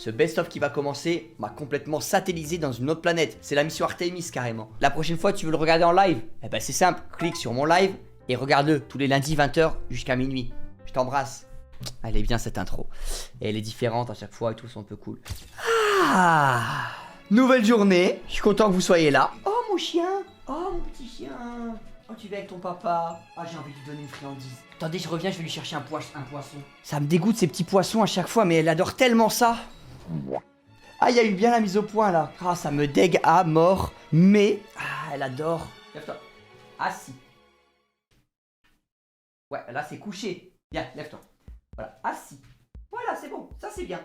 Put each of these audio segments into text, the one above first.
Ce best-of qui va commencer m'a complètement satellisé dans une autre planète. C'est la mission Artemis carrément. La prochaine fois, tu veux le regarder en live? Eh ben c'est simple, clique sur mon live et regarde-le tous les lundis 20h jusqu'à minuit. Je t'embrasse. Elle est bien cette intro. Et elle est différente à chaque fois et tout, c'est un peu cool. Ah, nouvelle journée. Je suis content que vous soyez là. Oh mon chien. Oh mon petit chien. Oh tu vas avec ton papa. Ah j'ai envie de lui donner une friandise. Attendez, je reviens, je vais lui chercher un poisson. Ça me dégoûte ces petits poissons à chaque fois, mais elle adore tellement ça. Ah, il y a eu bien la mise au point là. Ah, ça me dégue à mort. Mais, ah, elle adore. Lève-toi. Assis. Ouais, là c'est couché. Viens, lève-toi. Voilà, assis. Voilà, c'est bon. Ça c'est bien.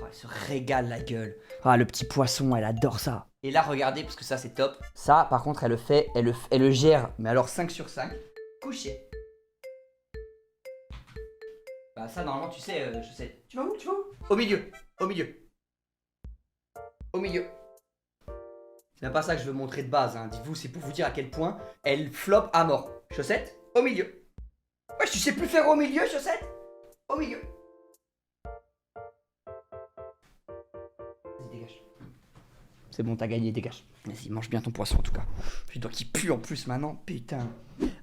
Oh, elle se régale la gueule. Ah, le petit poisson, elle adore ça. Et là, regardez, parce que ça c'est top. Ça, par contre, elle le fait, elle le gère. Mais alors 5 sur 5. Couché. Bah ça normalement tu sais, je sais. Tu vas où? Au milieu. Au milieu. C'est même pas ça que je veux montrer de base, hein. Dites-vous, c'est pour vous dire à quel point elle floppe à mort. Chaussette, au milieu. Ouais, tu sais plus faire au milieu, chaussette? Au milieu. Vas-y, dégage. C'est bon, t'as gagné, dégage. Vas-y, mange bien ton poisson en tout cas. Je dois qu'il pue en plus maintenant, putain.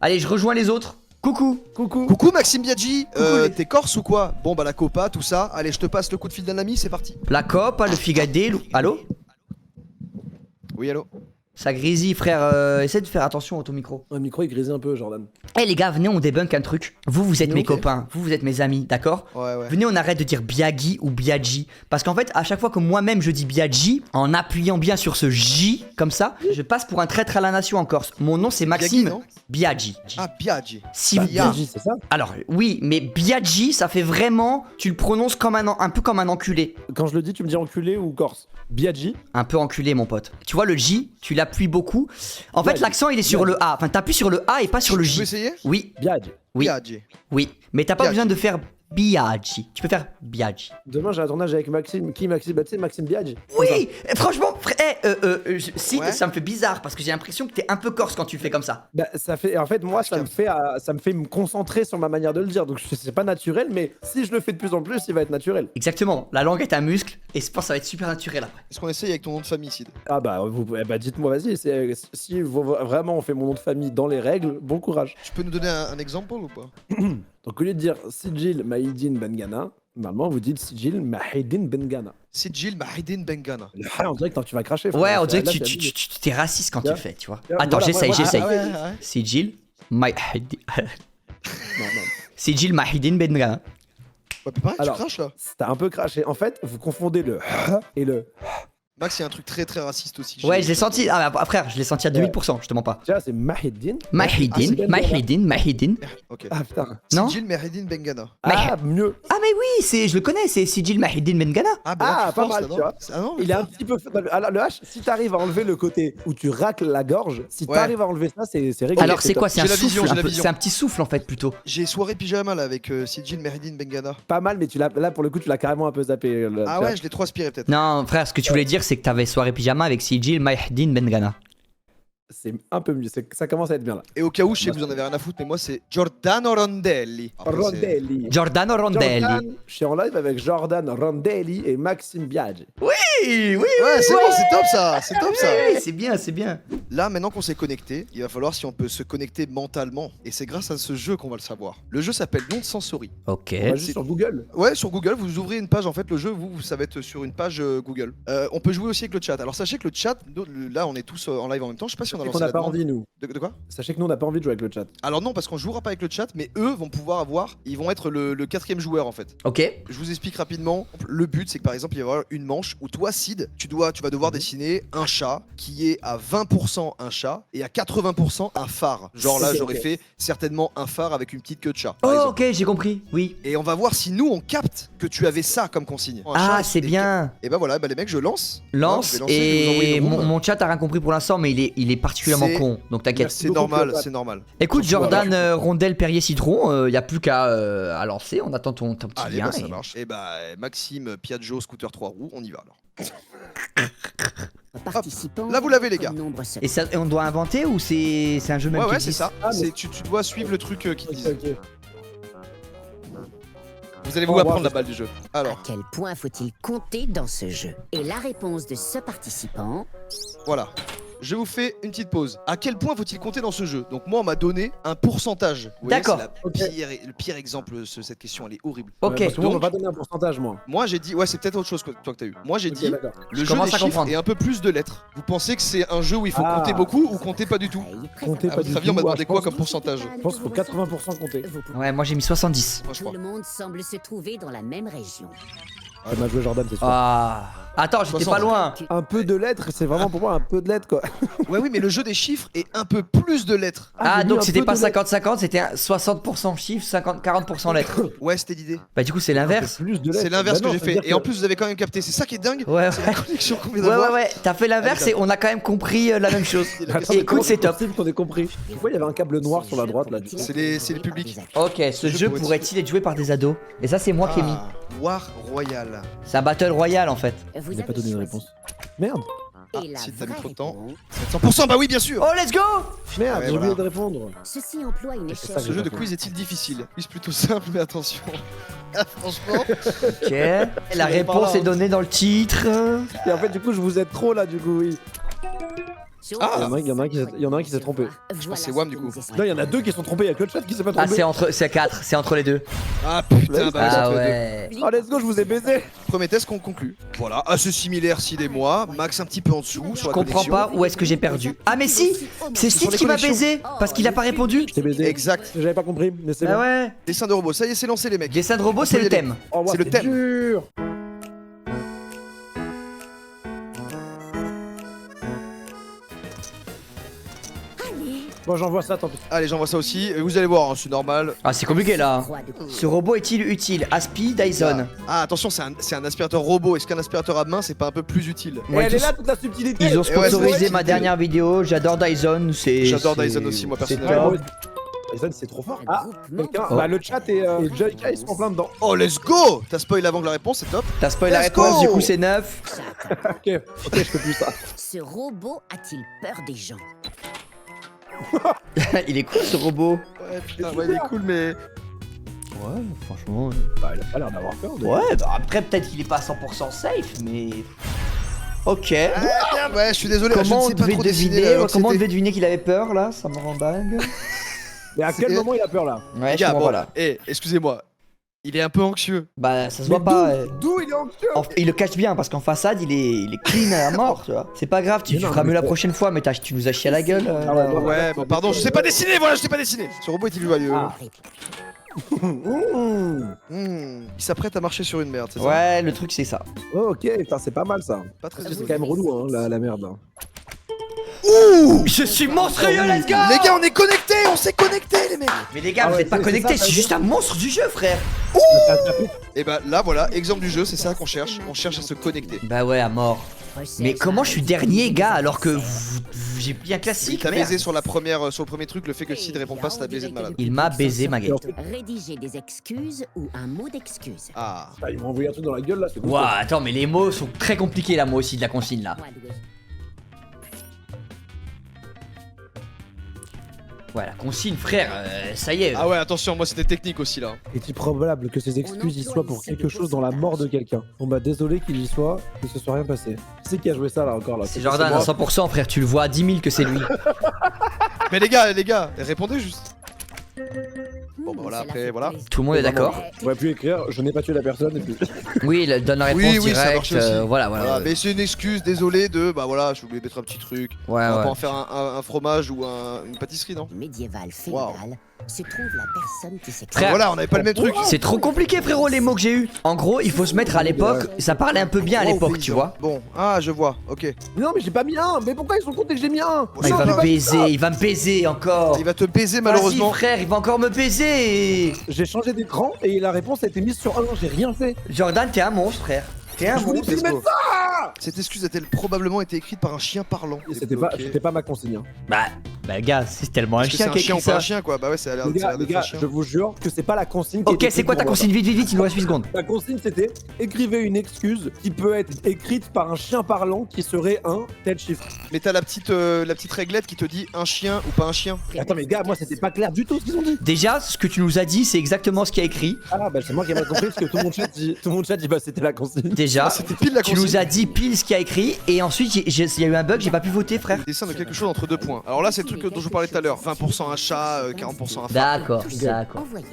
Allez, je rejoins les autres. Coucou. Coucou Maxime Biaggi, les- t'es corse ou quoi? Bon bah la copa, tout ça, allez je te passe le coup de fil d'un ami, c'est parti. La cope, le figadé, allô? Oui allô? Ça grésille, frère. Essaie de faire attention à ton micro. Le micro il grésille un peu, Jordan. Eh les gars, venez, on débunk un truc. Vous êtes mes Ok. copains, vous êtes mes amis, d'accord? Ouais. Venez, on arrête de dire Biaggi ou Biaggi. Parce qu'en fait, à chaque fois que moi-même je dis Biaggi, en appuyant bien sur ce J, comme ça, je passe pour un traître à la nation en Corse. Mon nom c'est Maxime Biaggi, non? Biaggi. Ah Biaggi. Si vous... Biaggi, c'est ça? Alors, oui, mais Biaggi, ça fait vraiment... Tu le prononces comme un peu comme un enculé. Quand je le dis, tu me dis enculé ou corse? Biaggi? Un peu enculé, mon pote. Tu vois, le J, tu l'appuies beaucoup. En fait, Biaggi. l'accent, il est sur le A. Enfin, t'appuies sur le A et pas sur le Tu peux J. essayer? Oui, Biaggi. oui, Biaggi. oui. Mais t'as pas Biaggi. besoin de faire Biaggi. Tu peux faire Biaggi. Demain j'ai un tournage avec Maxime. Qui Maxime? Bah tu sais, Maxime Biaggi. Oui, franchement, si, Ouais. ça me fait bizarre parce que j'ai l'impression que t'es un peu corse quand tu le fais comme ça. Bah ça fait... En fait moi ça me fait me concentrer sur ma manière de le dire. Donc c'est pas naturel, mais si je le fais de plus en plus, il va être naturel. Exactement, la langue est un muscle et je pense que ça va être super naturel après. Est-ce qu'on essaye avec ton nom de famille, Sid? Ah bah, bah dites-moi, vas-y, si vraiment on fait mon nom de famille dans les règles, bon courage. Tu peux nous donner un exemple ou pas? Donc au lieu de dire Sijil Mahidine Bengana, normalement vous dites Sijil Mahidine Bengana. Sidjil Mahidine Bengana. On dirait que tu vas cracher. frère. Ouais, on dirait Là, que c'est abusé. t'es raciste quand tu le fais, tu vois. Là, Attends, voilà, j'essaye. ouais. Sijil Mahidine. Non. Sijil Mahidine Bengana. Ouais, pareil, tu Alors, craches là. T'as un peu craché. En fait, vous confondez le et le. Max, il y a un truc très raciste aussi. que Ouais, j'ai- je l'ai senti. Ah, bah, frère, je l'ai senti à 2000%, je te mens pas. Tu vois, c'est Mahidine. Mahidine. Ok. Ah putain. Non? Sidjil Mahidine Bengana. Ah, mieux. Ah, mais oui, je le connais, c'est Sijil Mahidine Bengana. Ah bah là, Ah, tu pas forces, mal, là, tu non? vois. Ah non, mais Il est un fort. petit peu. Alors, le H, si t'arrives à enlever le côté où tu racles la gorge, si Ouais. t'arrives à enlever ça, c'est réglé. Alors, c'est quoi? C'est un J'ai la vision, souffle, j'ai la vision. c'est un petit souffle en fait plutôt. J'ai soirée pyjama là avec Sidjil Mahidine Bengana. Pas mal, mais là pour le coup, tu l'as carrément un peu zappé. Là, Ah tu vois. ouais, je l'ai trop aspiré peut-être. Non, frère, ce que tu voulais dire, c'est que t'avais soirée pyjama avec Sijil Mahidine Bengana. C'est un peu mieux. Ça commence à être bien là. Et au cas où, je sais que vous en avez rien à foutre, mais moi c'est Giordano Rondelli. Après, c'est- Rondelli. Giordano Rondelli. Jordan, je suis en live avec Jordan Rondelli et Maxime Biaggi. Oui. Ouais, c'est bon, c'est top ça, c'est top ça. Oui, c'est bien, c'est bien. Là, maintenant qu'on s'est connecté, il va falloir si on peut se connecter mentalement. Et c'est grâce à ce jeu qu'on va le savoir. Le jeu s'appelle Non Sensory. Ok. On va juste sur Google. Ouais, sur Google, vous ouvrez une page en fait, le jeu, ça va être sur une page Google. On peut jouer aussi avec le chat. Alors sachez que le chat, là on est tous en live en même temps, je sais pas si on a On lancé n'a la pas demande. envie, nous. De quoi? Sachez que nous, on n'a pas envie de jouer avec le chat. Alors non, parce qu'on jouera pas avec le chat, mais eux vont pouvoir avoir, ils vont être le quatrième joueur en fait. Ok. Je vous explique rapidement. Le but, c'est que par exemple, il va y avoir une manche où toi, Sid, tu vas devoir dessiner un chat qui est à 20% un chat et à 80% un phare. Genre là, Ok, j'aurais ok. fait certainement un phare avec une petite queue de chat. Par Oh, exemple. ok, j'ai compris. Oui. Et on va voir si nous, on capte que tu avais ça comme consigne. Un Ah, chat, c'est bien. Et bah voilà, bah les mecs, je lance. Lance Je vais lancer, je vais vous envoyer et le room. mon chat a rien compris pour l'instant, mais il est particulièrement C'est- con. Donc t'inquiète. Merci. C'est beaucoup, normal, Cléopâtre. c'est normal. Écoute, Surtout, Jordan alors. Rondel Perrier Citron, y a plus qu'à à lancer. On attend ton petit Allez, lien. bah ça et- marche. Et bah Maxime Piaggio scooter 3 roues, on y va alors. Participants. Là, vous l'avez, les gars. Nombre Et on doit inventer ou c'est un jeu même Ouais, qui ouais, c'est existe ça. Ah, mais- Tu dois suivre le truc qui Ok, disent. ok. Vous allez vous Oh, apprendre wow. la balle du jeu. À Alors, quel point faut-il compter dans ce jeu? Et la réponse de ce participant... voilà. Je vous fais une petite pause. À quel point faut-il compter dans ce jeu? Donc moi, on m'a donné un pourcentage. Vous voyez, D'accord. c'est le pire exemple, cette question, elle est horrible. Ok, Parce que moi, on donc- va pas donner un pourcentage, moi. Moi, j'ai dit... Ouais, c'est peut-être autre chose que toi que t'as eu. Moi, j'ai Ok, dit... d'accord. Le Je jeu commence des à chiffres comprendre. et un peu plus de lettres. Vous pensez que c'est un jeu où il faut Ah. compter beaucoup ou compter pas du tout? Comptez À pas votre du avis, on m'a tout. demandé Je quoi pense- comme pourcentage? Je pense qu'il faut 80% compter. Ouais, moi j'ai mis 70. Moi, je Tout crois. le monde semble se trouver dans la même région. Ça m'a joué Jordan, c'est sûr. Ah. Attends, j'étais 60. pas loin. Un peu de lettres, c'est vraiment pour moi un peu de lettres, quoi. Ouais, oui, mais le jeu des chiffres est un peu plus de lettres. Ah, j'ai mis donc un c'était peu pas de lettres. 50-50, c'était un 60% chiffres, 40% lettres. Ouais, c'était l'idée. Bah du coup c'est l'inverse. Plus de lettres. C'est l'inverse Bah que non, j'ai ça veut fait. dire Et en plus, vous avez quand même capté. C'est ça qui est dingue. Ouais, C'est ouais. la connexion qu'on vient Ouais, d'avoir. ouais, ouais, t'as fait l'inverse et on a quand même compris la même chose. Attends, Et mais comment écoute, c'est top. possible qu'on ait compris. Pourquoi il y avait un câble noir sur la droite, là, du coup C'est les publics. Ok, ce jeu pourrait-il être joué par des ados? Et ça, c'est moi qui ai mis. Ah, War Royal. C'est un battle royal en fait. Vous Il a pas avez donné de choisi. réponse. Merde. Ah, Et la si t'as mis vraie trop de temps. réponse, 100%, bah oui, bien sûr. Oh, let's go! Merde, Ouais, j'ai oublié voilà. de répondre. Ceci emploie une c'est échelle... ça Ce que jeu de j'ai quiz est-il difficile? Quiz plutôt simple, mais attention. Ah, franchement. Ok. La réponse est donnée dans le titre. Et en fait, du coup, je vous aide trop là, du coup, oui. Sur- Ah. Il y en a un qui s'est trompé. Voilà pense que c'est Wam, du coup. ce que nous Non, il y en a deux qui sont trompés, il y a que le chat qui s'est pas Ah, trompé. c'est 4, c'est entre les deux. Ah putain, bah Ah ouais. ouais. Oh, let's go, je vous ai baisé. Premier test qu'on conclut. Voilà, assez similaire Sid et moi. Max un petit peu en dessous Je sur la comprends connexion. pas où est-ce que j'ai perdu. Ah, mais si! C'est sur Sid les qui m'a connexions. baisé parce qu'il a pas répondu. Je t'ai baisé. Exact. J'avais pas compris, mais c'est Ah bon. ouais. Dessin de robot, ça y est, c'est lancé les mecs. Dessin de robot, c'est peut y le aller. thème. Oh, C'est le thème. dur. Bon, j'envoie ça, tant pis. Allez, j'envoie ça aussi. Et vous allez voir, hein, c'est normal. Ah, c'est compliqué là. Ce robot est-il utile? Aspi, Dyson. Ah, attention, c'est un aspirateur robot. Est-ce qu'un aspirateur à main, c'est pas un peu plus utile? Ouais, Elle tous- est là, toute la subtilité. Ils ont Et ouais, sponsorisé c'est ma vrai. dernière vidéo. J'adore Dyson. J'adore c'est- Dyson aussi, moi, c'est personnellement. top. Dyson, c'est trop fort. Ah, quelqu'un. Oh. Bah, le chat et JK, ils sont en plein dedans. Oh, let's go! T'as spoil avant que la réponse, c'est top. T'as spoil la Let's réponse, go. du coup c'est 9. Ok, je fais plus ça. Ce robot a-t-il peur des gens? Il est cool ce robot. Ouais, putain, ouais, il est cool, mais. Ouais, franchement. Bah, il a pas l'air d'avoir peur. de- Ouais, bah après peut-être qu'il est pas 100% safe, mais. Ok. Ouais, je suis désolé, je Comment ne on sais pas devait trop dessiner deviner, la comment on anxiété. devait deviner qu'il avait peur là? Ça me rend dingue. Mais à quel C'est- moment il a peur là? Ouais, Les je gars, comprends bon, pas là. excusez-moi. Il est un peu anxieux. Bah ça se Mais voit pas. D'où il est anxieux? Il le cache bien parce qu'en façade il est clean à mort, tu vois. C'est pas grave, tu Mais non, feras mais mieux la c'est- prochaine fois, mais tu nous as chié à la gueule. Ah ouais, ouais, Ouais, bon, pardon, je sais pas dessiner, voilà, je sais pas dessiner. Ce robot est-il value? Ah. Il s'apprête à marcher sur une merde, c'est ça? Ouais, le truc c'est ça. Oh, ok, putain, c'est pas mal ça. Pas très C'est quand même relou, hein, la merde. hein. Ouh! Je suis monstrueux, let's go! Les gars, on est connectés, on s'est connectés, les mecs! Mais les gars, Ah vous ouais, êtes pas c'est connectés, ça, c'est juste un monstre du jeu, frère. Et bah là, voilà, exemple du jeu, c'est ça qu'on cherche. On cherche à se connecter. Bah ouais, à mort. Mais comment je suis dernier, gars, alors que j'ai bien classique, T'as merde. baisé sur le premier truc, le fait que Sid répond pas, c'est t'as baisé de malade. Il m'a baisé ma Et gueule. en fait, Rédiger des excuses ou un mot d'excuse. Ah. bah, ils m'ont envoyé un truc dans la gueule là, c'est cool. Ouah, attends, mais les mots sont très compliqués là, moi aussi, de la consigne là. Ouais, la consigne, frère, ça y est. Ah ouais, attention, moi c'était technique aussi là. Est-il probable que ces excuses y soient pour quelque chose dans la mort de quelqu'un? Bon bah désolé qu'il y soit, que ce soit rien passé. Qui c'est qui a joué ça là encore là? C'est Jordan à moi. 100%, frère, tu le vois à 10 000 que c'est lui. Mais les gars, répondez juste. Bon, bah voilà, après, voilà. Tout le monde est d'accord. J'aurais pu écrire, je n'ai pas tué la personne et puis. Oui, il donne la réponse Oui, ça directe. marche aussi. Voilà, Voilà, voilà. mais c'est une excuse, désolé de. Bah voilà, je voulais mettre un petit truc. Ouais, On va ouais. pas en faire un fromage ou une pâtisserie, non? Médiéval Wow. féodal se trouve la personne qui s'exprime. Frère, Voilà, on avait pas le même truc. C'est trop compliqué, frérot, les mots que j'ai eu. En gros, il faut se mettre à l'époque. Ça parlait un peu bien à Wow, l'époque, paysan. tu vois. Bon, ah, je vois, ok. Non mais j'ai pas mis un. Mais pourquoi ils sont comptés que j'ai mis un? Ah, il va me baiser, il va me baiser encore. Il va te baiser malheureusement. Vas-y, frère, il va encore me baiser. J'ai changé d'écran et la réponse a été mise sur un. J'ai rien fait. Jordan, t'es un monstre, frère. T'es un Je voulais monstre. plus mettre ça. Cette excuse a-t-elle probablement été écrite par un chien parlant? Et c'était pas ma consigne. hein. Bah, Bah gars, c'est tellement un Est-ce que c'est chien un qui a chien ou écrit pas ça. un chien quoi? Bah ouais, ça a l'air Les gars, d'être un chien. je vous jure que c'est pas la consigne. qui Ok, était c'est quoi ta pour moi. consigne? Vite, il nous reste 8 secondes. La consigne, c'était écrivez une excuse qui peut être écrite par un chien parlant qui serait un tel chiffre. Mais t'as la petite réglette qui te dit un chien ou pas un chien. Attends, mais gars, moi, c'était pas clair du tout ce qu'ils ont dit. Déjà, ce que tu nous as dit, c'est exactement ce qu'il y a écrit. Ah, bah, c'est moi qui ai mal compris parce que tout mon chat dit, bah, c'était la consigne. Déjà, Ah, c'était pile la tu consigne. nous as dit pile ce qu'il y a écrit, et ensuite, il y a eu un bug, j'ai pas pu voter, frère. Dessin de quelque chose entre 2 points. Alors là, c'est le truc dont je vous parlais tout à l'heure. 20% un chat, 40% un phare. D'accord, Tous d'accord. envoyés.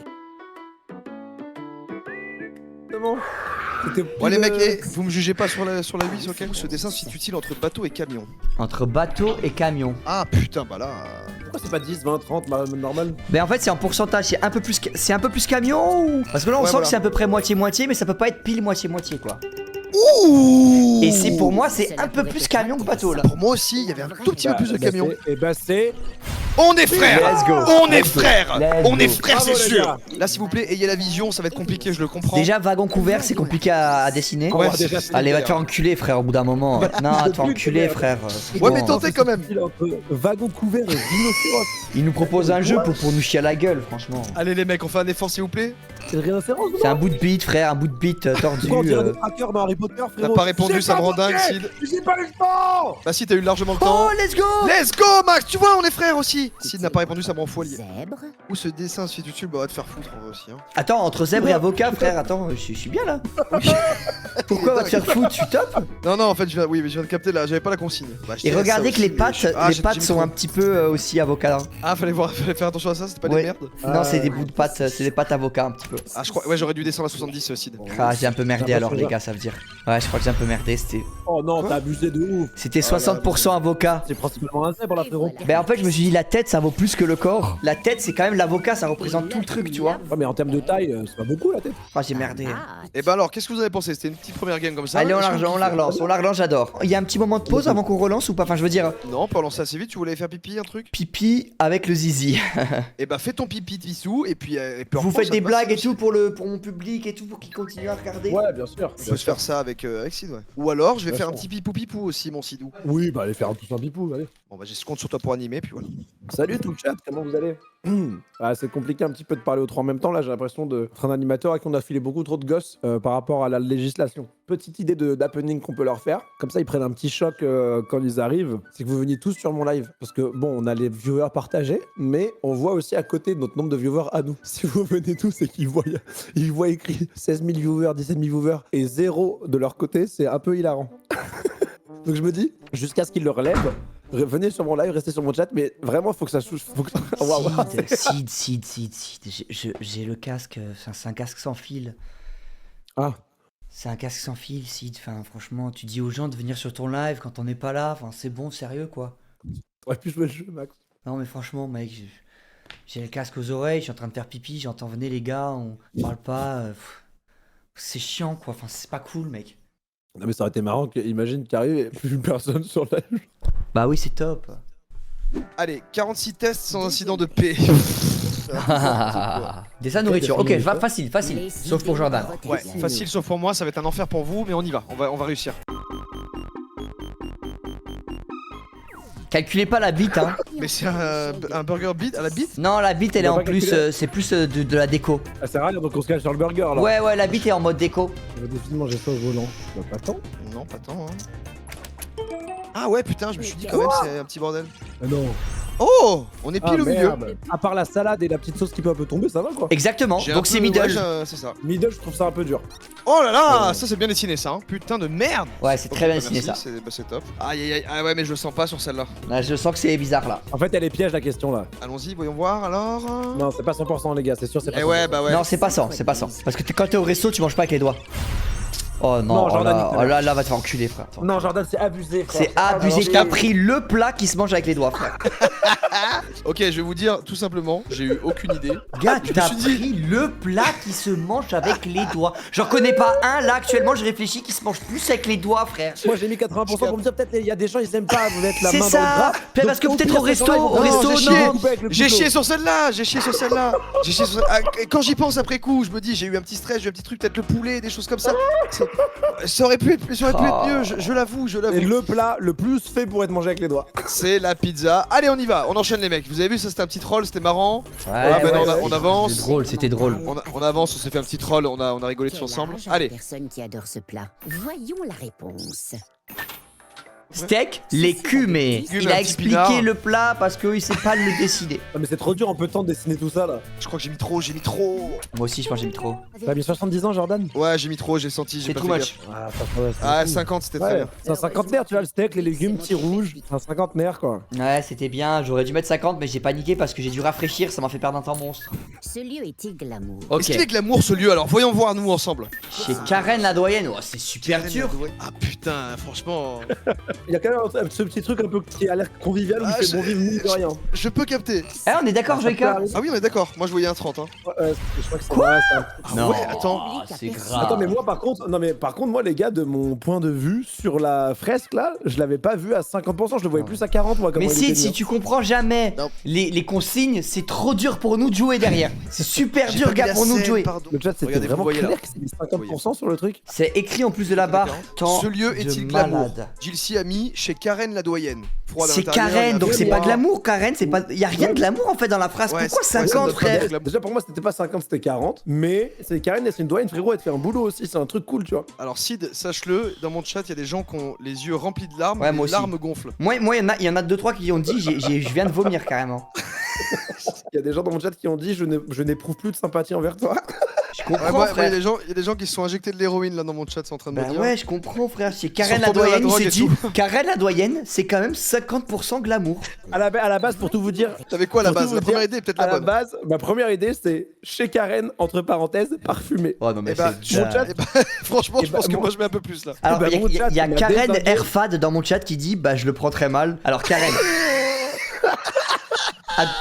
Exactement. C'était Bon les pile, mecs, vous me jugez pas sur la 8, ok? Ce dessin se situe entre bateau et camion. Entre bateau et camion. Ah putain, bah là... Pourquoi c'est pas 10, 20, 30, normal? Mais en fait, c'est en pourcentage, c'est un peu plus camion ou... Parce que là, on Ouais, sent voilà. que c'est à peu près moitié-moitié, mais ça peut pas être pile moitié-moitié, quoi. Ouh! Et c'est pour moi, c'est un peu plus camion que bateau, là. Pour moi aussi, il y avait un tout petit peu plus de camions. Et bah, c'est. On est frères! Let's go. On est frères! Let's On est go. frères, Bravo, c'est les sûr! gars. Là, s'il vous plaît, ayez la vision, ça va être compliqué, je le comprends. Déjà, wagon couvert, c'est compliqué à dessiner. Ouais, Oh, déjà, c'est Allez, va te galère. faire enculer, frère, au bout d'un moment. Non, va te faire enculer, frère. Ouais, mais Franchement, tentez quand même. Il est entre wagon couvert et rhinocéros. Il nous propose un jeu pour nous chier à la gueule, franchement. Allez les mecs, on fait un effort s'il vous plaît. C'est le rhinocéros, C'est un bout de bite, frère, un bout de bite tordu. Pourquoi on dirait des trackers dans Harry Potter, T'as frérot? pas répondu, J'ai ça me rend voté. dingue, Sid. J'ai pas eu le temps. Bah si, t'as eu largement le temps. Oh, let's go! Let's go Max, tu vois, on est frères aussi. Sid n'a pas répondu, ça me rend fou à lier. Zèbre. Où ce dessin se situe, bah va te faire foutre en vrai aussi. Hein. Attends, entre zèbre et avocat, frère, attends, je suis bien là. Pourquoi va te faire foutre, tu top? Non, non, en fait, oui, mais je viens de capter là, j'avais pas la consigne. Bah, je Et dirais regardez ça que les aussi, pattes, mais je- Ah, les j'ai- pattes j'ai sont mis un trop. petit peu aussi avocats. Hein. Ah, fallait faire attention à ça, c'était pas Ouais. des merdes. Non, c'est des bouts de pattes, c'est des pattes avocats un petit peu. Ah, je crois, ouais, j'aurais dû descendre à 70, Sid. Ah, j'ai un peu merdé J'ai alors, les l'impression gars, ça veut dire. Ouais, je crois que j'ai un peu merdé, Oh non, Quoi t'as abusé de ouf. c'était là, 60% avocat. C'est principalement un zèbre, là, frérot. Ben en fait, je me suis dit, la tête, ça vaut plus que le corps. La tête, c'est quand même l'avocat, ça représente tout le truc, tu vois. Ouais, mais en termes de taille, c'est pas beaucoup, la tête. Ah, j'ai merdé. Et bah alors, qu'est-ce que vous avez pensé? C'était une petite première game comme ça. Allez, on Est-ce la que vous relance, on la relance, j'adore. Il y a un petit moment de pause avant qu'on relance ou pas? Enfin, je veux dire, kiffez Non, on peut relancer assez vite, tu voulais faire pipi, un truc? pipi avec le zizi. Et bah fais ton pipi de vissou, et puis... on Vous reprend, faites ça des te va, blagues et Sid tout pour mon public et tout, pour qu'ils continuent à regarder. Ouais, bien sûr. On peut se faire ça avec Sid, ouais. Ou alors, je vais Bien faire un sûr. petit pipou-pipou aussi, mon Sidou. Oui, bah allez faire un tous un pipou, allez. Bon bah, je compte sur toi pour animer, puis voilà. Salut tout le chat, comment vous allez? Ah, c'est compliqué un petit peu de parler aux trois en même temps. Là, j'ai l'impression d'être un animateur et qu'on a filé beaucoup trop de gosses par rapport à la législation. Petite idée d'happening qu'on peut leur faire. Comme ça, ils prennent un petit choc quand ils arrivent. C'est que vous veniez tous sur mon live. Parce que bon, on a les viewers partagés, mais on voit aussi à côté notre nombre de viewers à nous. Si vous venez tous et qu'ils voient écrit 16 000 viewers, 17 000 viewers et 0 de leur côté, c'est un peu hilarant. Donc je me dis, jusqu'à ce qu'ils le relèvent, venez sur mon live, restez sur mon chat, mais vraiment, faut que ça touche. Waouh, Sid, j'ai le casque, enfin, c'est un casque sans fil. Ah, C'est un casque sans fil, Sid. Enfin, franchement, tu dis aux gens de venir sur ton live quand on n'est pas là. Enfin, c'est bon, sérieux, quoi. t'aurais pu jouer le jeu, Max. Non, mais franchement, mec, j'ai le casque aux oreilles, je suis en train de faire pipi, j'entends, venez les gars, on parle pas. C'est chiant, quoi. Enfin, c'est pas cool, mec. Non mais ça aurait été marrant, imagine qu'il arrive et plus personne sur la live. Bah oui, c'est top. Allez, 46 tests sans incident de paix. Dessin nourriture. Ok, facile, Les sauf pour idées Jordan. Ouais, retenues. facile sauf pour moi, ça va être un enfer pour vous, mais on y va, on va réussir. Calculez pas la bite, hein. Mais c'est un burger beat à la bite? Non, la bite, elle est On va en pas plus, calculer. c'est plus de la déco. Ah c'est rien, donc on se cache sur le burger là. Ouais, la bite est en mode déco. On va définitivement manger ça au volant. Bah, pas tant. Non, pas tant, hein. Ah ouais, putain, je me suis dit quand même, c'est un petit bordel. Ah non. Oh, on est pile au milieu. merde. À part la salade et la petite sauce qui peut un peu tomber, ça va quoi. Exactement, J'ai un donc peu- c'est middle. ouais, c'est ça. Middle, je trouve ça un peu dur. Oh là là, ça c'est bien dessiné ça, hein. Putain de merde. Ouais, c'est très bien dessiné Merci, ça. c'est top. Aïe aïe aïe, ah ouais, mais je le sens pas sur celle-là. Là, je sens que c'est bizarre là. En fait, elle est piège la question là. Allons-y, voyons voir alors. Non, c'est pas 100% les gars, c'est sûr, c'est pas Eh 100%. ouais, bah ouais. Non, c'est pas 100, c'est pas 100. Parce que quand t'es au resto, tu manges pas avec les doigts. Oh non, Non, oh Jordan, là, il te oh là, va te faire enculer, frère. Attends. Non, Jordan, c'est abusé. frère. C'est abusé, Alors, t'as pris le plat qui se mange avec les doigts, frère. Ok, je vais vous dire tout simplement, j'ai eu aucune idée. Gars, Je me t'as suis dit- pris le plat qui se mange avec les doigts. J'en connais pas un là actuellement, je réfléchis, qui se mange plus avec les doigts, frère. Moi j'ai mis 80% pour me dire peut-être il y a des gens ils aiment pas vous êtes la C'est main ça. dans le gras. Peut-être parce que Donc, peut-être au pire, c'est resto, sur la- au resto, j'ai chié. non. Couper avec le J'ai couteau. chié sur celle-là, j'ai chié sur celle-là. J'ai chié sur... Ah, et quand j'y pense après coup, je me dis j'ai eu un petit stress, j'ai eu un petit truc, peut-être le poulet, des choses comme ça. Ça aurait pu être mieux, je l'avoue, Et le plat le plus fait pour être mangé avec les doigts. C'est la pizza. Allez, on y va, on enchaîne les mecs. Vous avez vu, ça c'était un petit troll, c'était marrant. On avance. C'était drôle, c'était drôle. On avance, on s'est fait un petit troll, on a rigolé tous Quelle ensemble. rage, Allez. Personne qui adore ce plat. Voyons la réponse. Steak, l'écume. Légumes, Il un a petit expliqué pinard. le plat parce qu'il sait pas le décider. Non mais c'est trop dur en peu de temps de dessiner tout ça là. Je crois que j'ai mis trop. Moi aussi, je pense que j'ai mis trop. T'as mis 70 ans Jordan? Ouais, j'ai mis trop, j'ai senti, j'ai C'est pas too fait much. gaffe. Ah, ça, ouais, Ah, 50, c'était très bien. C'est un cinquantenaire, tu vois, le steak, les légumes, petits rouges. C'est un cinquantenaire quoi. Ouais, c'était bien. J'aurais dû mettre 50, mais j'ai paniqué parce que j'ai dû rafraîchir. Ça m'a fait perdre un temps monstre. Ce lieu est-il glamour? Ok. Est-ce qu'il est glamour ce lieu alors? Voyons voir nous ensemble. Chez Karen la doyenne, oh, c'est super dur. Ah putain, franchement. Il y a quand même ce petit truc un peu qui a l'air convivial où Ah, il fait bon vivre mine de rien. Je peux capter. Eh, on est d'accord, Joyka? Ah oui, on est d'accord. Moi je voyais un 30. Hein. Je crois que c'est vrai, c'est un- Ah ouais, attends. Oh, c'est grave. Attends mais moi par contre moi les gars de mon point de vue sur la fresque là, je l'avais pas vu à 50%, je le voyais plus à 40 moi comment Mais il était si mis. tu comprends jamais Non. les consignes, c'est trop dur pour nous de jouer derrière. C'est super J'ai dur, pas mis gars, la pour nous de scène, jouer. pardon. Le chat c'était Regardez, vous vraiment voyez là. clair que c'est mis 50% sur le truc. C'est écrit en plus de la barre. Tant Ce lieu de est-il glamour? malade. Gilsi a mis chez Karen la doyenne. Froid à C'est l'intérieur, il y a Karen, un donc peu c'est de pas noir. glamour, Karen, c'est pas. Y a rien de glamour en fait dans la phrase. Ouais, Pourquoi c'est- ouais, ça 50, doit pas frère? être glamour. Déjà pour moi c'était pas 50 c'était 40, mais c'est Karen et c'est une doyenne frérot, elle te fait un boulot aussi, c'est un truc cool tu vois. Alors Sid, sache-le, dans mon chat, il y a des gens qui ont les yeux remplis de larmes, Ouais, les moi aussi. larmes gonflent. Moi, il y en a 2-3 qui ont dit, je viens de vomir carrément. Il y a des gens dans mon chat qui ont dit je n'éprouve plus de sympathie envers toi. Je Ouais, comprends, ouais, frère. il y a des gens qui se sont injectés de l'héroïne là dans mon chat, c'est en train de Bah me dire. ouais, je comprends, frère. C'est Karen sont la tombés dans la doyenne, il drogue s'est et dit. tout. Karen la doyenne, c'est quand même 50% glamour. À la base pour tout vous dire, T'avais quoi à la Pour tout base? vous La première dire, idée est peut-être à la la bonne. base, ma première idée c'est chez Karen entre parenthèses parfumé. Oh non, mais Eh bah, c'est mon chat, Eh bah, franchement, Eh je bah, pense que moi- moi je mets un peu plus là. Alors, bah, il mon chat, y a il m'a Karen désingué. Airfad dans mon chat qui dit bah je le prends très mal. Alors Karen.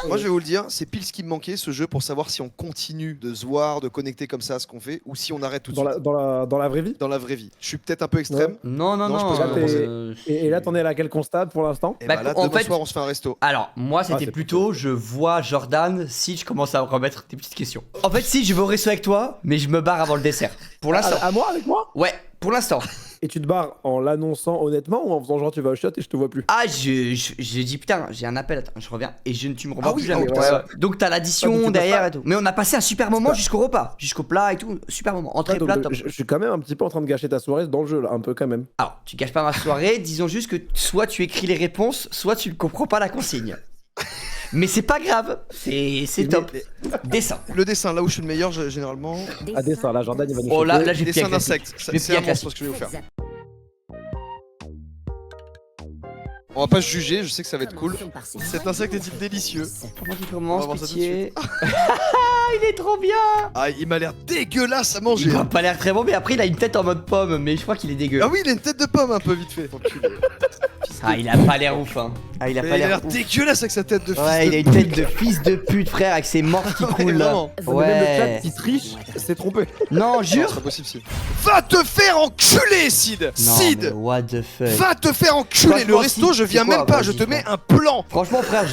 Moi je vais vous le dire, c'est pile ce qui me manquait ce jeu pour savoir si on continue de se voir, de connecter comme ça à ce qu'on fait ou si on arrête tout de Dans suite dans la vraie vie. dans la vraie vie. Je suis peut-être un peu extrême. Non, non, Non, je non. pense pas que Et là t'en es à quel constat pour l'instant? Et Bah, bah, là, en demain fait- soir on se fait un resto. Alors, moi, c'était c'est plutôt, je vois Jordan si je commence à remettre des petites questions. En fait, si, je vais au resto avec toi, mais je me barre avant le dessert. Pour l'instant. À moi avec moi? Ouais, pour l'instant. Et tu te barres en l'annonçant honnêtement ou en faisant genre tu vas au shot et je te vois plus? Ah, j'ai dit putain, j'ai un appel, attends, je reviens. Et tu me revois Ah oui, plus jamais. ah oui, Ouais, ça. ouais. Donc, t'as Ah, donc l'addition tu peux derrière pas- et tout. Mais on a passé un super moment pas- jusqu'au repas, jusqu'au plat et tout. Super moment. Entrée, Ouais, donc, plat, top. je suis quand même un petit peu en train de gâcher ta soirée dans le jeu là, un peu quand même. Alors, tu gâches pas ma soirée, disons juste que soit tu écris les réponses, soit tu ne comprends pas la consigne. Mais c'est pas grave, c'est top. Dessin. Le dessin, là où je suis le meilleur, généralement. À dessin, là Jordan il va nous Oh là, choquer. là j'ai Dessin pied d'insectes. vais C'est un pied à monstre ce que je vais vous faire. On va pas se juger, je sais que ça va être cool. Cet insecte est-il délicieux? Comment tu On commences, va voir ça tout de pitié? Il est trop bien. Ah, il m'a l'air dégueulasse à Il manger. a pas l'air très bon, mais après il a une tête en mode pomme, mais je crois qu'il est dégueu. Ah oui, il a une tête de pomme un peu vite fait. Enculé. Ah, il a pas l'air ouf, hein. Ah, il a Mais pas il a l'air l'air ouf. dégueulasse avec sa tête de fils Ouais, de il a une tête de fils de pute, frère, avec ses morts qui coulent là. vraiment. Même le chat Ouais. qui triche s'est trompé. Non, Non, jure. c'est pas possible, Sid. Va te faire enculer, Sid. Non, Sid, mais what the fuck. va te faire enculer. Le Franchement, resto, Sid, je viens c'est quoi, même pas. vas-y, Je te mets frère. un plan. Franchement, frère,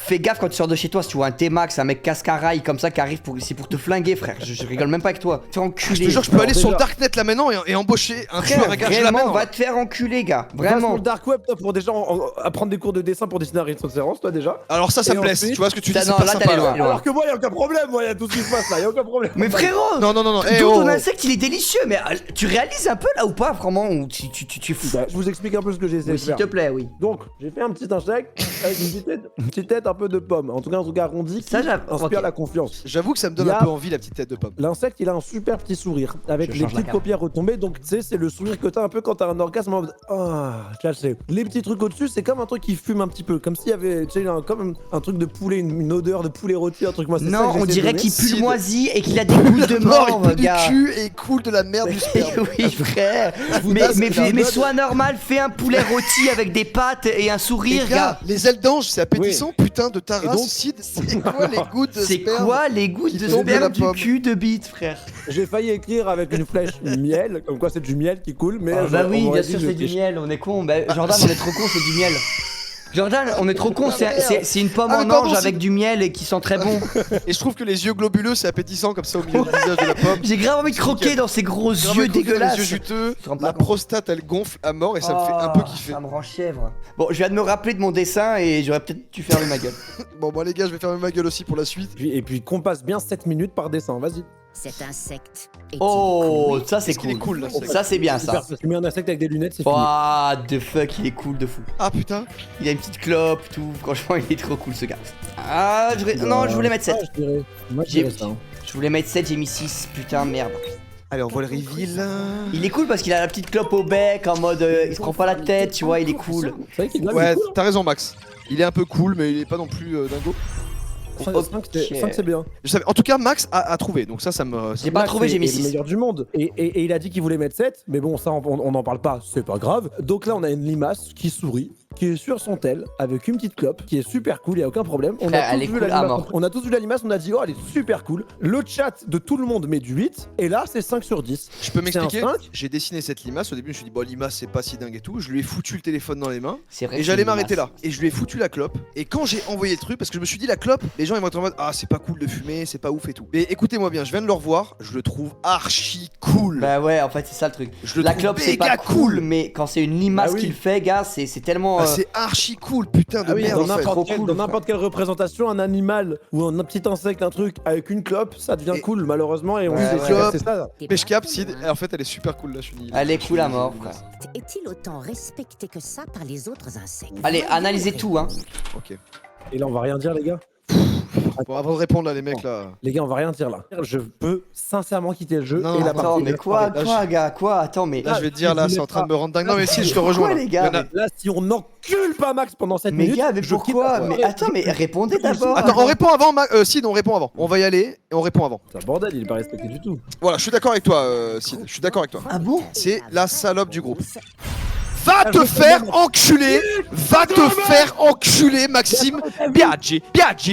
fais gaffe quand tu sors de chez toi. Si tu vois un T-Max, un mec cascaraille comme ça qui arrive c'est pour te flinguer, frère. Je rigole même pas avec toi. Fais Je enculer. te jure, je peux Alors, aller sur le déjà- Darknet là maintenant et embaucher un Frère, tueur à gages là vraiment, maintenant. va te faire enculer, gars. Va sur Vraiment. le dark web toi pour déjà apprendre des cours de dessin pour dessiner un rhinocéros toi déjà. Alors ça Et me blesse. ensuite- Tu vois ce que tu dis, Ça, c'est non, pas là, sympa. t'allais là. loin. Alors que moi y a aucun problème, moi y a tout ce qui se passe là, y a aucun problème. Mais frérot, Non, non, non, non. d'où Eh, ton oh. insecte il est délicieux, mais tu réalises un peu là ou pas, vraiment, ou tu es fou. Bah, je vous explique un peu ce que j'ai essayé Oui, de s'il faire. te plaît, oui. Donc, j'ai fait un petit insecte avec une petite tête un peu de pomme. En tout cas, un truc arrondi qui Ça, inspire ok. la confiance. J'avoue que ça me donne Y a- un peu envie la petite tête de pomme. L'insecte, il a un super petit sourire avec Je les change la petites carte. paupières retombées. Donc, tu sais, c'est le sourire que t'as un peu quand t'as un orgasme en mode ah, tu sais. Les petits trucs au-dessus, c'est comme un truc qui fume un petit peu, comme s'il y avait, tu sais, comme un truc de poulet, une odeur de poulet rôti, un truc moi. c'est ça Non, que on j'essaie de dirait donner. qu'il pue le Sid. moisi et qu'il a des gouttes de Mort, mort, il pue du gars. cul et il coule de la merde du sperme. Oui, frère. vous Mais, dasse, mais, c'est un mais mode. sois normal, fais un poulet rôti avec des pâtes et un Les sourire, gars, gars. les ailes d'ange, c'est appétissant, putain de ta Et race, donc- Sid. C'est quoi les gouttes de C'est sperme quoi les gouttes qui de tombent de la sperme du pomme cul de bite, frère? J'ai failli écrire avec une flèche miel, comme quoi c'est du miel qui coule, mais Ah je- bah on oui, m'aurait bien dit sûr, que c'est j'étais du miel, on est con. Bah, Jordan, on est trop con, c'est du miel. Jordan, on est trop con, c'est une pomme Ah, en mais pardon, ange c'est- avec du miel et qui sent très bon. Et je trouve que les yeux globuleux, c'est appétissant comme ça au milieu du visage de la pomme. J'ai grave envie de croquer dans ces gros Grave yeux écouté, les dégueulasses. yeux juteux, Tu te rends pas la compte. prostate elle gonfle à mort et ça me fait un peu kiffer. Ça me rend chèvre. Bon, je viens de me rappeler de mon dessin et j'aurais peut-être dû fermer ma gueule. Bon, moi les gars, je vais fermer ma gueule aussi pour la suite. Et puis qu'on passe bien 7 minutes par dessin, vas-y. Cet insecte est Oh, ça c'est Est-ce qu'il est cool. cool, là, Ça c'est bien Super, ça. parce que mets un insecte avec des lunettes, c'est fini. What the fuck, il est cool de fou. Ah putain. Il a une petite clope, tout. Franchement, il est trop cool ce gars. Ah, non, je voulais mettre 7. Ah, je dirais. Moi, je J'ai- dirais ça. Hein. Je voulais mettre 7, j'ai mis 6. Putain, merde. Allez, on voit le reveal. Il est cool parce qu'il a la petite clope au bec en mode il se prend pas la tête, tu vois, il est cool. C'est vrai qu'il est Ouais, cool, t'as raison Max. Il est un peu cool, mais il est pas non plus dingo. hein. 5 c'est bien. Je savais. En tout cas, Max a trouvé, donc ça me. J'ai pas Max trouvé, est- j'ai mis est le 6. meilleur du monde. Et il a dit qu'il voulait mettre 7, mais bon, ça, on n'en parle pas, c'est pas grave. Donc là, on a une limace qui sourit, qui est sur son tel, avec une petite clope, qui est super cool, y a aucun problème. On Frère, a tous elle est vu cool la à limace, mort. on a tous vu la limace, on a dit, oh, elle est super cool. Le chat de tout le monde met du 8, et là, c'est 5 sur 10. Je peux m'expliquer. C'est un 5. J'ai dessiné cette limace. Au début, je me suis dit, bon, limace, c'est pas si dingue et tout. Je lui ai foutu le téléphone dans les mains. C'est vrai. Et que j'allais c'est une m'arrêter limace. là. Et je lui ai foutu la clope. Et quand j'ai envoyé le truc, parce que je me suis dit, la clope, les gens ils vont être en mode, ah, c'est pas cool de fumer, c'est pas ouf et tout. Mais écoutez-moi bien, je viens de le revoir. Je le trouve archi cool. Bah ouais, en fait, c'est ça le truc. Je le La trouve clope, c'est méga pas cool, mais quand c'est une limace Bah oui. qui le fait, gars, c'est tellement. Ah, c'est archi cool, putain de Ah oui, merde. dans en fait. trop n'importe quelle, cool, dans frère. n'importe quelle représentation, un animal ou un petit insecte, un truc avec une clope, ça devient Et- cool malheureusement et on Ouais, sait ouais. que c'est ça. Pêche cap, Sid. En fait, elle est super cool là, je suis dit. Elle est cool à mort, frère. Est-il autant respecté que ça par les autres insectes? Allez, analysez tout, hein. Ok. Et là on va rien dire les gars. Bon, avant de répondre là, les mecs là. Les gars on va rien dire là. Je peux sincèrement quitter le jeu Non, et la attends, partie. mais quoi, gars, quoi? Attends, mais. Là, je vais te dire, là, c'est en train de me rendre dingue. Non, mais si, je te rejoins. Quoi, là. les gars, Il y en a- Là si on n'encule pas Max pendant 7 Mais minutes. gars, mais je quitte pourquoi? la soirée. Mais attends, mais répondez d'abord. Attends, on répond avant, Sid, on répond avant. On va y aller et on répond avant. C'est un bordel, il est pas respecté du tout. Voilà, je suis d'accord avec toi, Sid. Je suis d'accord avec toi. Ah bon? C'est la salope du groupe. Va te faire enculer! Va te faire enculer, Maxime! Biaggi,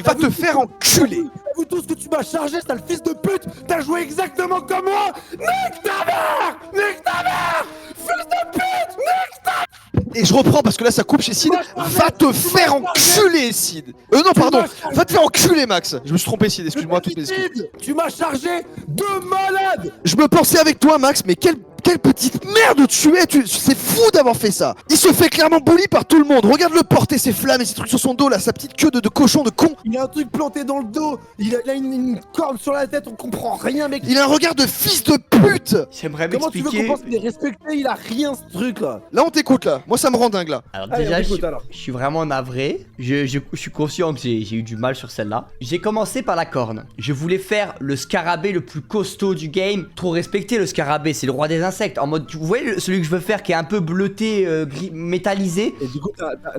va te faire enculer! Vous tous que tu m'as chargé, sale fils de pute. T'as joué exactement comme moi. Nique ta mère. Nique ta mère. Fils de pute. Et je reprends parce que là ça coupe chez Sid. Va te faire enculer, Sid! Non, pardon! Va te faire enculer, Max! Je me suis trompé, Sid, excuse-moi, toutes mes excuses. Tu m'as chargé de malade. Je me pensais avec toi, Max, mais quelle petite merde tu es! C'est fou d'avoir fait ça! Il se fait clairement bully par tout le monde! Regarde-le porter ses flammes et ses trucs sur son dos là, sa petite queue de cochon de con! Il a un truc planté dans le dos. Il a une corne sur la tête. On comprend rien, mec. Il a un regard de fils de pute! J'aimerais Comment tu veux m'expliquer. qu'on pense qu'il est respecté? Il a rien ce truc là. Là on t'écoute là, moi ça me rend dingue là. Alors Allez, déjà, on écoute, alors. je suis vraiment navré. Je suis conscient que j'ai eu du mal sur celle-là. J'ai commencé par la corne. Je voulais faire le scarabée le plus costaud du game. Trop respecté le scarabée, c'est le roi des insectes. En mode, vous voyez celui que je veux faire qui est un peu bleuté, métallisé. Et du coup,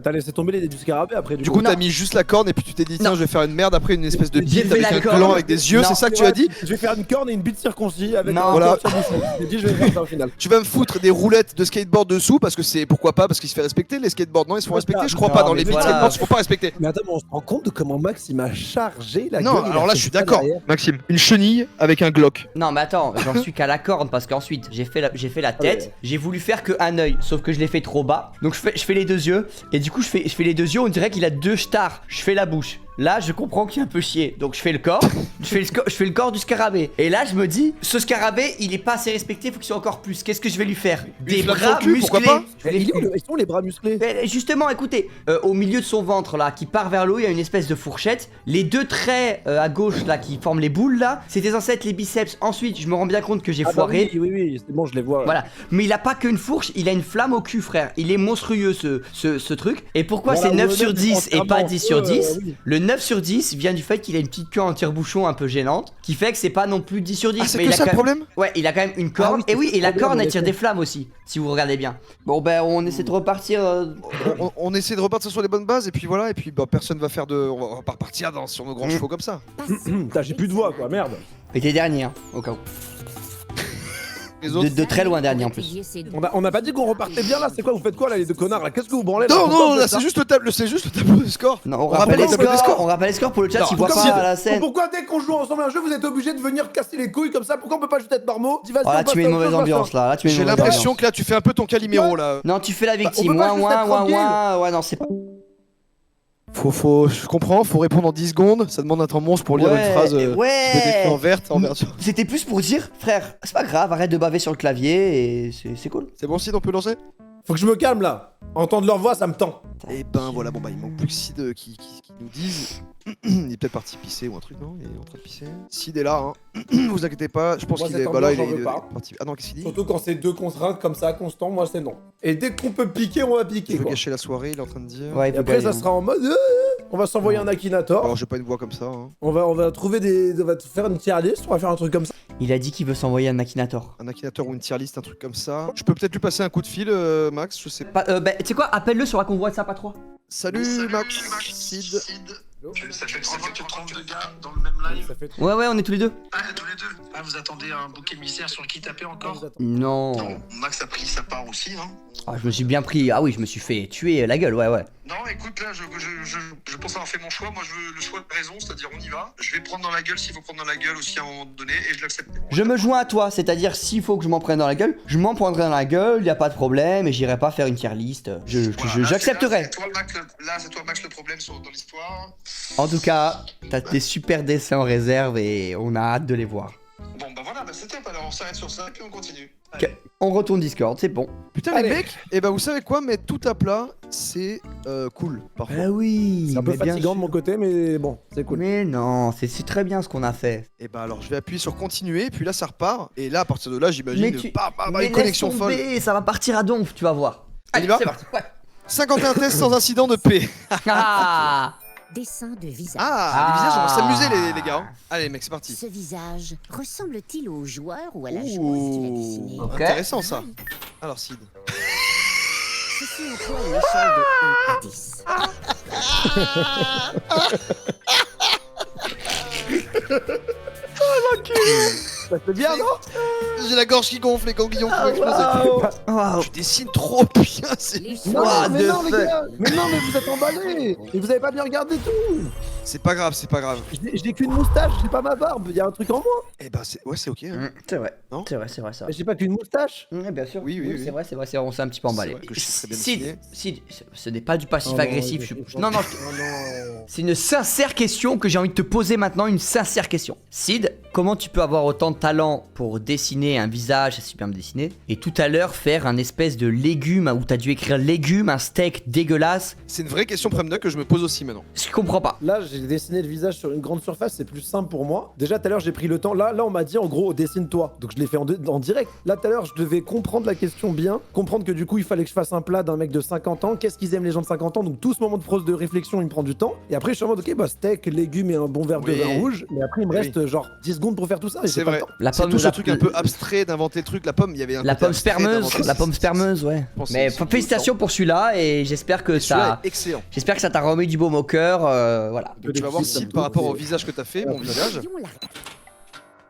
t'as laissé tomber les du scarabée après. Du coup Non. t'as mis juste la corne et puis tu t'es dit tiens Non. je vais faire une merde après une espèce de J'ai bite fait avec la un corne. gland avec des yeux, Non. c'est ça que tu as dit? Je vais faire une corne et une bite circoncis avec Non. un Voilà. corps sur le bouchon. J'ai dit je vais faire ça au final. Tu vas me foutre des roulettes de skateboard dessous parce que c'est pourquoi pas parce qu'il se fait respecter les skateboards non ils se font respecter je crois Non, pas dans mais les beats voilà. skateboard ils se font pas respecter. Mais attends, mais on se rend compte de comment Max il m'a chargé la Non gueule. il alors a là fait je suis ça d'accord derrière. Maxime. Une chenille avec un Glock. Non mais attends, j'en suis qu'à la corne parce qu'ensuite j'ai fait la tête, ouais. j'ai voulu faire que un œil, sauf que je l'ai fait trop bas. Donc je fais les deux yeux et du coup je fais les deux yeux, on dirait qu'il a deux stars. Je fais la bouche. Là, je comprends qu'il est un peu chier. Donc je fais le corps, je fais le corps du scarabée. Et là, je me dis, ce scarabée, il est pas assez respecté, faut qu'il soit encore plus. Qu'est-ce que je vais lui faire? Des flamme bras dans le cul, pourquoi musclés. pas Je vais Eh, les- ils sont les bras musclés. Justement, écoutez, au milieu de son ventre là, qui part vers le haut, il y a une espèce de fourchette. Les deux traits à gauche là, qui forment les boules là, c'était censé être les biceps. Ensuite, je me rends bien compte que j'ai Ah bah foiré. oui, c'est bon, je les vois. Voilà, mais il a pas qu'une fourche, il a une flamme au cul, frère. Il est monstrueux ce truc. Et pourquoi Voilà, c'est 9 ouais, sur même 10 et pas entièrement, 10 sur 10? oui. Le 9 sur 10 vient du fait qu'il a une petite queue en tire-bouchon un peu gênante, qui fait que c'est pas non plus 10 sur 10. Ah c'est mais que il a ça le quand même... problème? Ouais, il a quand même une corne. oui, et oui, c'est et la le problème, corne elle en tire effet. des flammes aussi, si vous regardez bien. Bon, ben on essaie de repartir. On essaie de repartir sur les bonnes bases et puis voilà et puis bah, personne va faire de on va pas repartir sur nos grands chevaux comme ça. Putain, j'ai plus de voix quoi, merde. Et t'es dernier, hein, au cas où. Les autres De très loin dernier en plus. On a pas dit qu'on repartait bien là, c'est quoi? Vous faites quoi là les deux connards là? Qu'est-ce que vous branlez là? Non Pourquoi non vous là faites ça c'est juste le tableau de score. Non, On rappelle les scores. On rappelle les scores pour le chat Non, s'ils voient Pourquoi pas vous- à la scène. Pourquoi dès qu'on joue ensemble à un jeu vous êtes obligés de venir casser les couilles comme ça? Pourquoi on peut pas juste être normaux? Dis vas-y, Oh là on passe tu mets à une autre mauvaise chose, ambiance machin. là, tu mets une J'ai mauvaise l'impression ambiance. que là tu fais un peu ton Calimero là. Non, tu fais la victime. on peut pas Ouin juste ouin être ouin tranquille. ouin. Ouais non c'est pas. Je comprends, faut répondre en 10 secondes. Ça demande un temps monstre pour lire une phrase qui peut être écrite en verte, en verdure. C'était plus pour dire, frère, c'est pas grave, arrête de baver sur le clavier et c'est cool. C'est bon, Sid, on peut lancer? Faut que je me calme là. Entendre leur voix, ça me tend. Et ben voilà, bon bah il manque plus que Sid qui nous dise. Il est peut-être parti pisser ou un truc, non? Il est en train de pisser. Sid est là, hein. Vous inquiétez pas, je pense Moi, qu'il cette est. Bah là, ambiance, il j'en est veux pas. parti. Ah non, qu'est-ce qu'il dit? Surtout quand c'est 2 contraintes comme ça, constant, moi c'est non. Et dès qu'on peut piquer, on va Il piquer veut quoi. gâcher la soirée, il est en train de dire. Ouais, il Et faut après, galer, ça hein. sera en mode. On va s'envoyer un Akinator. Alors j'ai pas une voix comme ça, hein. On va trouver des. On va faire une tier list, on va faire un truc comme ça. Il a dit qu'il veut s'envoyer un Akinator. Un Akinator ou une tier list, un truc comme ça. Je peux peut-être lui passer un coup de fil, Max, je sais pas. Bah, tu sais quoi, appelle-le sur la convoi de Sap à 3. Salut Max, Sid. Ça fait 32 gars dans le même live. Ça fait Ouais, on est tous les deux. Ah, tous les deux. Ah, vous attendez un bouc émissaire sur qui taper encore? Non. Non, Max a pris sa part aussi, hein. Ah, je me suis bien pris. Ah oui, je me suis fait tuer la gueule, ouais. Non, écoute, là, je pense avoir fait mon choix. Moi, je veux le choix de raison, c'est-à-dire on y va. Je vais prendre dans la gueule s'il faut prendre dans la gueule aussi à un moment donné, et je l'accepte. Je me joins à toi, c'est-à-dire s'il faut que je m'en prenne dans la gueule, je m'en prendrai dans la gueule, y a pas de problème, et j'irai pas faire une tier list. Voilà, là, J'accepterai. C'est toi, Max, le problème dans l'histoire. En tout cas, t'as des super dessins en réserve et on a hâte de les voir. Bon, bah voilà, c'est top. Alors, on s'arrête sur ça, et puis on continue. Ok, on retourne Discord, c'est bon. Putain Allez. les mecs, et bah vous savez quoi, mettre tout à plat, c'est cool parfois. Ah oui, C'est un peu mais bien fatigant de sûr. mon côté, mais bon, c'est cool. Mais non, c'est très bien ce qu'on a fait. Et bah alors je vais appuyer sur continuer, puis là ça repart, et là à partir de là Mais j'imagine tu- une connexion laisse folle. tomber, ça va partir à donf, tu vas voir. On y Allez, va c'est parti. Ouais. 51 tests sans incident de paix. Ah. Ah, Dessin de visage. Ah, les visages, on va s'amuser les gars. Allez mec, c'est parti. Ce visage ressemble-t-il au joueur ou à la joueuse qui l'a dessiné? Ok. Intéressant ça. Alors Sid. Ceci est quoi une échelle de 1 à 10? Ça fait bien, non? J'ai la gorge qui gonfle, les ganglions qui vont exploser. Waouh. Tu dessines trop bien, c'est... Les Non, What mais the non, les fuck? gars. Mais non, mais vous êtes emballés. Et vous avez pas bien regardé tout. C'est pas grave, c'est pas grave. J'ai qu'une moustache, j'ai pas ma barbe. Y a un truc en moins. Eh bah c'est ok. Hein. C'est vrai, Non c'est vrai, c'est vrai, ça. Mais j'ai pas qu'une moustache. Bien sûr. Oui, oui. C'est vrai, on s'est un petit peu emballé. C'est vrai que je sais très bien Sid, dessiner. Sid, ce n'est pas du passif Oh non, agressif. il est Non, non, Oh non. c'est une sincère question que j'ai envie de te poser maintenant, une sincère question. Sid, comment tu peux avoir autant de talent pour dessiner un visage, c'est super bien dessiné, et tout à l'heure faire un espèce de légume où t'as dû écrire légume, un steak dégueulasse? C'est une vraie question Premda que je me pose aussi maintenant. Je comprends pas. Là, j'ai dessiné le visage sur une grande surface, c'est plus simple pour moi. Déjà, tout à l'heure, j'ai pris le temps. Là, on m'a dit en gros, dessine-toi. Donc, je l'ai fait en direct. Là, tout à l'heure, je devais comprendre la question bien, comprendre que du coup, il fallait que je fasse un plat d'un mec de 50 ans. Qu'est-ce qu'ils aiment les gens de 50 ans? Donc, tout ce moment de prose de réflexion, il me prend du temps. Et après, je suis en mode, ok, bah, steak, légumes et un bon verre de Oui. vin rouge. Mais après, il me Oui. reste genre 10 secondes pour faire tout ça. et C'est j'ai pas vrai. le temps. La C'est pomme, tout ce la- truc un peu abstrait d'inventer le truc. La pomme, il y avait un La côté pomme abstrait spermeuse, d'inventer. la pomme spermeuse, ouais. pense que Mais c'est- félicitations pour celui-là et j'espère que Celui-là ça, est excellent. j'espère que ça t'a remis du baume au cœur, voilà. Donc tu vas voir si par rapport au visage que t'as fait, mon visage. Voyons la-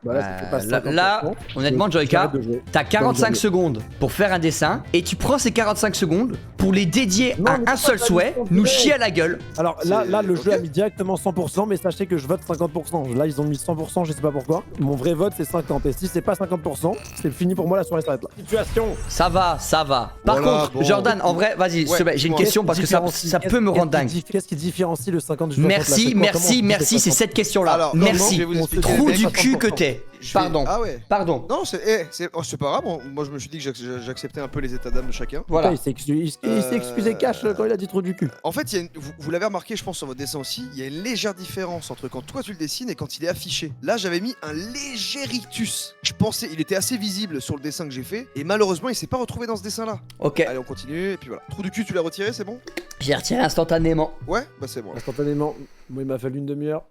Bah, là, ça fait pas Là, 50%. honnêtement, Joyka, J'arrête de jouer. t'as 45 Bonne secondes pour faire un dessin et tu prends ces 45 secondes pour les dédier Non, à mais un c'est seul pas souhait, la nous mission chier à la gueule. Alors là, C'est- le jeu a ok. mis directement 100%, mais sachez que je vote 50%. Là, ils ont mis 100%, je sais pas pourquoi. Mon vrai vote, c'est 50. Et si c'est pas 50%, c'est fini pour moi, la soirée s'arrête là. Situation. Ça va, ça va. Par Voilà, contre, bon. Jordan, en vrai, vas-y, s'il te plaît, j'ai une dis-moi. question parce que ça peut me rendre dingue. Qu'est-ce qui différencie le 50 du 60? Merci, merci, c'est cette question-là. Alors, non, non, je Merci. vais vous expliquer, Trou mec. du cul que t'es. Je vais- Pardon, Ah ouais. pardon. Non, c'est pas grave. Moi, je me suis dit que j'acceptais un peu les états d'âme de chacun. Voilà. Il s'est excusé cash quand il a dit trop du cul. En fait, vous l'avez remarqué, je pense, sur votre dessin aussi, il y a une légère différence entre quand toi tu le dessines et quand il est affiché. Là, j'avais mis un léger rictus. Je pensais, il était assez visible sur le dessin que j'ai fait, et malheureusement, il s'est pas retrouvé dans ce dessin-là. Ok, Allez, on continue, et puis voilà. Trou du cul, tu l'as retiré, c'est bon? j'ai retiré instantanément. Ouais, bah c'est bon. Instantanément, moi, il m'a fallu une demi-heure.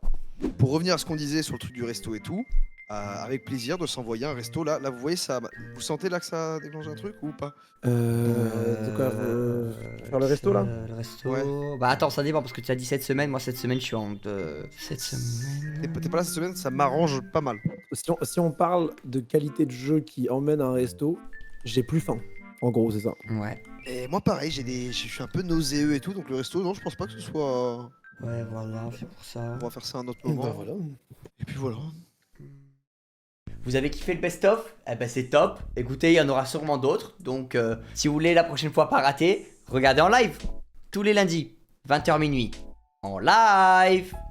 Pour revenir à ce qu'on disait sur le truc du resto et tout, avec plaisir de s'envoyer un resto. Là, vous voyez, ça, vous sentez là que ça déclenche un truc ou pas? De quoi faire le resto là? Le resto. Ouais. Bah attends, ça dépend parce que tu as dit cette semaine. Moi, cette semaine, je suis en. Cette semaine. T'es pas là cette semaine, ça m'arrange pas mal. Si on parle de qualité de jeu qui emmène à un resto, j'ai plus faim. En gros, c'est ça. Ouais. Et moi, pareil, je suis un peu nauséeux et tout, donc le resto, non, je pense pas que ce soit. Ouais, voilà, c'est pour ça. On va faire ça à un autre moment. Bah, voilà. Et puis voilà. Vous avez kiffé le best-of? Eh ben c'est top. Écoutez, il y en aura sûrement d'autres. Donc si vous voulez la prochaine fois pas rater, regardez en live. Tous les lundis, 20h minuit. en live.